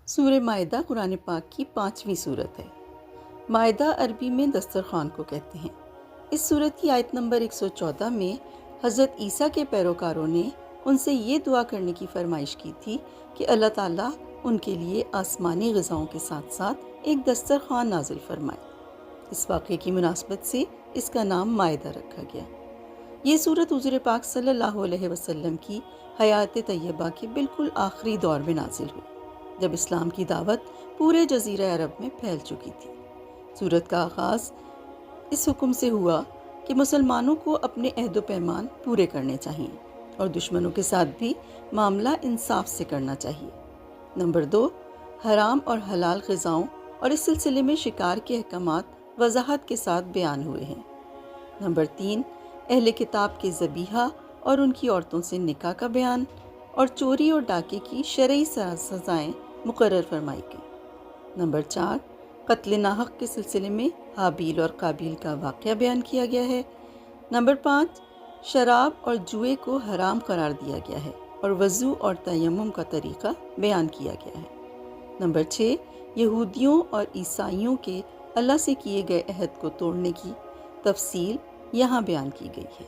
سورہ مائدہ قرآن پاک کی 5ویں سورت ہے۔ مائدہ عربی میں دسترخوان کو کہتے ہیں۔ اس سورت کی آیت نمبر 114 میں حضرت عیسیٰ کے پیروکاروں نے ان سے یہ دعا کرنے کی فرمائش کی تھی کہ اللہ تعالیٰ ان کے لیے آسمانی غذاؤں کے ساتھ ساتھ ایک دسترخوان نازل فرمائے۔ اس واقعے کی مناسبت سے اس کا نام مائدہ رکھا گیا۔ یہ سورت حضور پاک صلی اللہ علیہ وسلم کی حیات طیبہ کے بالکل آخری دور میں نازل ہوئی، جب اسلام کی دعوت پورے جزیرہ عرب میں پھیل چکی تھی۔ سورت کا آغاز اس حکم سے ہوا کہ مسلمانوں کو اپنے عہد و پیمان پورے کرنے چاہیے اور دشمنوں کے ساتھ بھی معاملہ انصاف سے کرنا چاہیے۔ نمبر 2، حرام اور حلال غذاؤں اور اس سلسلے میں شکار کے احکامات وضاحت کے ساتھ بیان ہوئے ہیں۔ نمبر 3، اہل کتاب کے ذبیحہ اور ان کی عورتوں سے نکاح کا بیان اور چوری اور ڈاکے کی شرعی سزائیں مقرر فرمائی گئی۔ نمبر 4، قتل ناحق کے سلسلے میں حابیل اور قابیل کا واقعہ بیان کیا گیا ہے۔ نمبر 5، شراب اور جوئے کو حرام قرار دیا گیا ہے اور وضو اور تیمم کا طریقہ بیان کیا گیا ہے۔ نمبر 6، یہودیوں اور عیسائیوں کے اللہ سے کیے گئے عہد کو توڑنے کی تفصیل یہاں بیان کی گئی ہے۔